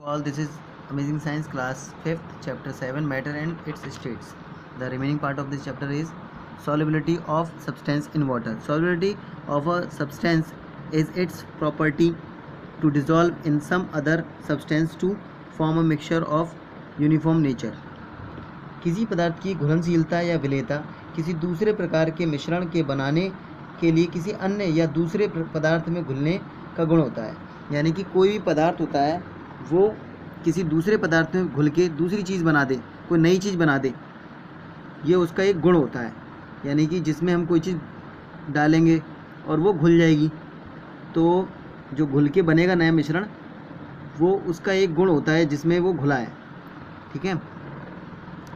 All this is Amazing Science class 5th chapter 7 matter and its states. The remaining part of this chapter is solubility of substance in water. Solubility of a substance is its property to dissolve in some other substance to form a mixture of uniform nature. किसी पदार्थ की घुलनशीलता या विलेयता किसी दूसरे प्रकार के मिश्रण के बनाने के लिए किसी अन्य या दूसरे पदार्थ में घुलने का गुण होता है। यानी कि कोई भी पदार्थ होता है वो किसी दूसरे पदार्थ में घुल के दूसरी चीज़ बना दे, कोई नई चीज़ बना दे, ये उसका एक गुण होता है। यानी कि जिसमें हम कोई चीज़ डालेंगे और वो घुल जाएगी, तो जो घुल के बनेगा नया मिश्रण, वो उसका एक गुण होता है जिसमें वो घुला है। ठीक है,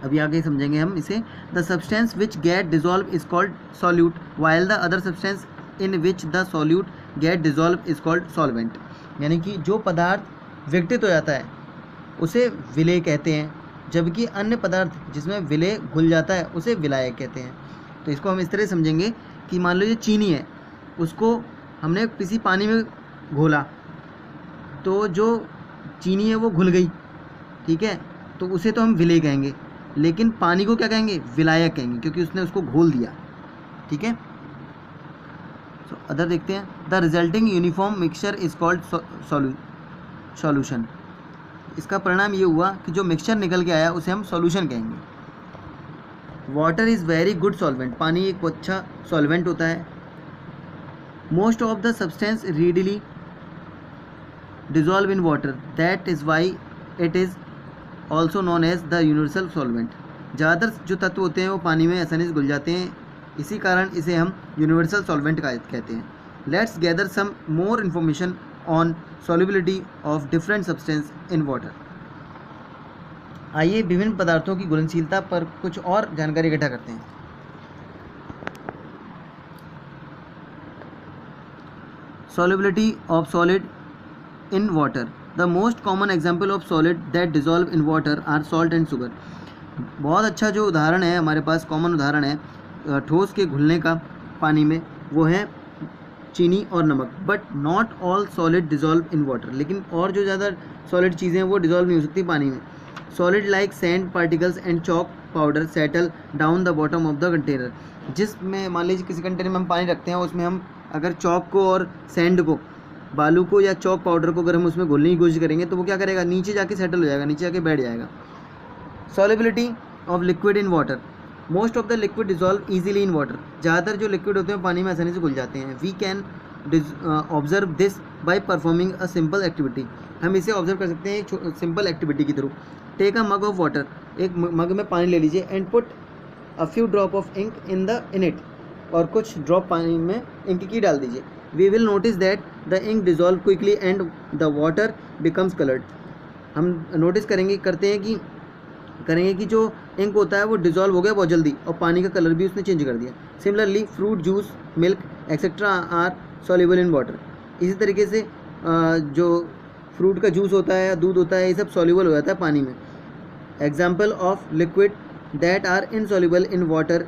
अभी आगे समझेंगे हम इसे। The substance which get dissolve is called solute while the other substance in which the solute get dissolve is called solvent. यानी कि जो पदार्थ विघटित हो जाता है उसे विलेय कहते हैं, जबकि अन्य पदार्थ जिसमें विलेय घुल जाता है उसे विलायक कहते हैं। तो इसको हम इस तरह समझेंगे कि मान लो ये चीनी है, उसको हमने किसी पानी में घोला, तो जो चीनी है वो घुल गई। ठीक है, तो उसे तो हम विलेय कहेंगे, लेकिन पानी को क्या कहेंगे? विलायक कहेंगे, क्योंकि उसने उसको घोल दिया। ठीक है, तो अदर देखते हैं। The resulting uniform mixture is called solution. इसका परिणाम ये हुआ कि जो मिक्सचर निकल के आया उसे हम सॉल्यूशन कहेंगे। Water is very good solvent. पानी एक अच्छा सॉल्वेंट होता है। Most of the substance readily dissolve in water, that is why it is also known as the universal solvent. ज़्यादातर जो तत्व होते हैं वो पानी में आसानी से घुल जाते हैं, इसी कारण इसे हम यूनिवर्सल सॉल्वेंट कहते हैं। Let's gather some more information on solubility of different substance in water. आइए विभिन्न पदार्थों की घुलनशीलता पर कुछ और जानकारी इकट्ठा करते हैं। Solubility of solid in water. The most common example of solid that dissolve in water are salt and sugar. बहुत अच्छा जो उदाहरण है हमारे पास, कॉमन उदाहरण है ठोस के घुलने का पानी में, वो है चीनी और नमक। But not all solid dissolve in water. लेकिन और जो ज़्यादा सॉलिड चीज़ें हैं वो डिजॉल्व नहीं हो सकती पानी में। Solid like sand particles and chalk powder settle down the bottom of the container. जिसमें मान लीजिए किसी कंटेनर में हम पानी रखते हैं, उसमें हम अगर चॉक को और सैंड को, बालू को या चॉक पाउडर को अगर हम उसमें घोलने की कोशिश करेंगे तो वो क्या करेगा? नीचे जाके सेटल हो जाएगा, नीचे जाके बैठ जाएगा। Solubility of liquid in water. Most of the liquid dissolve easily in water. ज़्यादातर जो लिक्विड होते हैं पानी में आसानी से घुल जाते हैं। We can observe this by performing a simple activity. हम इसे ऑब्जर्व कर सकते हैं एक सिंपल एक्टिविटी के through. Take a mug of water. एक मग में पानी ले लीजिए and put a few drop of ink in it. और कुछ ड्रॉप पानी में इंक की डाल दीजिए। We will notice that the ink dissolve quickly and the water becomes coloured. हम नोटिस करेंगे कि जो इंक होता है वो डिजॉल्व हो गया बहुत जल्दी, और पानी का कलर भी उसने चेंज कर दिया। Similarly fruit juice, milk etcetera are soluble in water. इसी तरीके से जो फ्रूट का जूस होता है या दूध होता है, ये सब सॉल्युबल हो जाता है पानी में। Example of liquid that are insoluble in water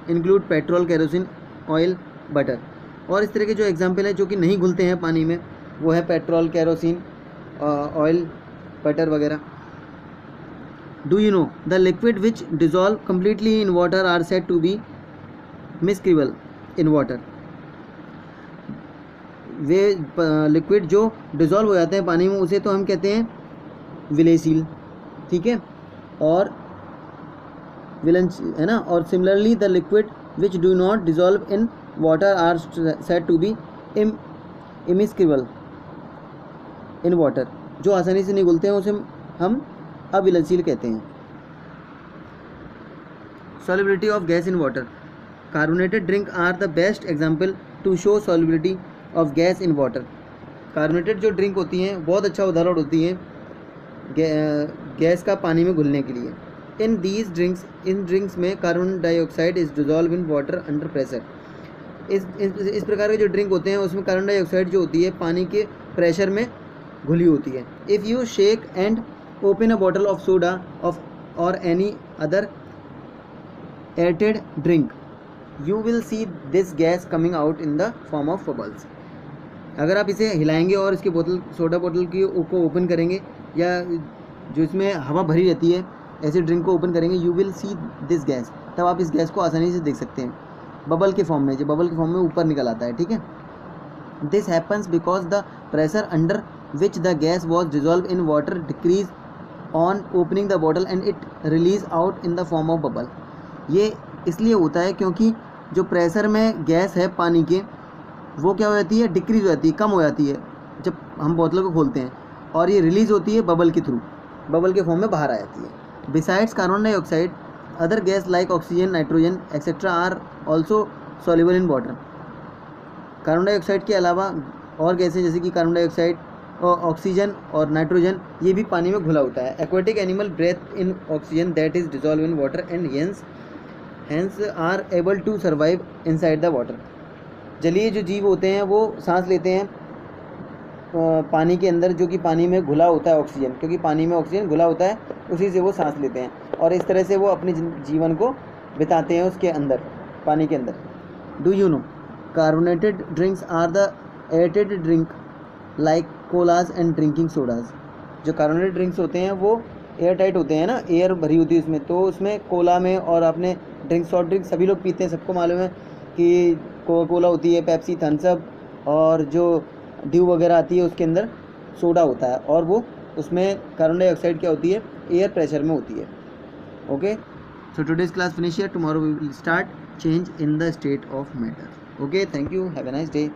include petrol, kerosene, oil, butter. और इस तरह के जो एग्जाम्पल है जो कि नहीं घुलते हैं पानी में, वो है पेट्रोल, केरोसिन, ऑयल, बटर वगैरह। Do you know the liquid which dissolve completely in water are said to be miscible in water. वे लिक्विड जो डिजॉल्व हो जाते हैं पानी में उसे तो हम कहते हैं विलेयशील। ठीक है, और विलन है ना। और similarly the liquid which do not dissolve in water are said to be immiscible in water. जो आसानी से नहीं घुलते हैं उसे हम अविलनशील कहते हैं। Solubility of gas in water. Carbonated drink are the best example to show solubility of gas in water. Carbonated जो ड्रिंक होती हैं बहुत अच्छा उदाहरण होती हैं गैस का पानी में घुलने के लिए। इन ड्रिंक्स में carbon dioxide is dissolve in water under pressure. इस प्रकार के जो ड्रिंक होते हैं उसमें कार्बन डाइऑक्साइड जो होती है पानी के प्रेशर में घुली होती है। If you shake and open a bottle of soda or any other aerated drink, you will see this gas coming out in the form of bubbles। अगर आप इसे हिलाएंगे और इसकी सोडा बोतल को ओपन करेंगे या जो इसमें हवा भरी रहती है, ऐसे ड्रिंक को ओपन करेंगे, you will see this gas, तब आप इस गैस को आसानी से देख सकते हैं बबल के फॉर्म में, जो बबल के फॉर्म में ऊपर निकल आता है, ठीक है। This happens because the pressure under which the gas was dissolve in water decrease on opening the bottle and it release out in the form of bubble. ये इसलिए होता है क्योंकि जो प्रेशर में गैस है पानी के, वो क्या हो जाती है, डिक्रीज हो जाती है, कम हो जाती है जब हम बोतलों को खोलते हैं, और ये रिलीज़ होती है बबल के थ्रू, बबल के फॉर्म में बाहर आ जाती है। Besides carbon dioxide other gas like oxygen, nitrogen etcetera are also soluble in water. Carbon dioxide के अलावा और गैसें जैसे कि कार्बन डाइऑक्साइड और ऑक्सीजन और नाइट्रोजन, ये भी पानी में घुला होता है। Aquatic animal breathe in oxygen that is dissolve in water and hence are able to survive inside the water. जलीय जो जीव होते हैं वो सांस लेते हैं पानी के अंदर, जो कि पानी में घुला होता है ऑक्सीजन, क्योंकि पानी में ऑक्सीजन घुला होता है, उसी से वो सांस लेते हैं, और इस तरह से वो अपने जीवन को बिताते हैं उसके अंदर, पानी के अंदर। Do you know carbonated drinks are the aerated drink like colas and drinking sodas. जो कार्बोनेटेड ड्रिंक्स होते हैं वो एयर टाइट होते हैं ना, एयर भरी होती है उसमें, तो उसमें कोला में, और आपने ड्रिंक, सॉफ्ट ड्रिंक सभी लोग पीते हैं, सबको मालूम है कि कोका कोला होती है, पेप्सी, थम्स अप, और जो ड्यू वगैरह आती है उसके अंदर सोडा होता है, और वो उसमें कार्बन डाइऑक्साइड क्या होती है, एयर प्रेशर में होती है। Okay, so today's class finish here, tomorrow we will start change in the state of matter. Okay, thank you, have a nice day.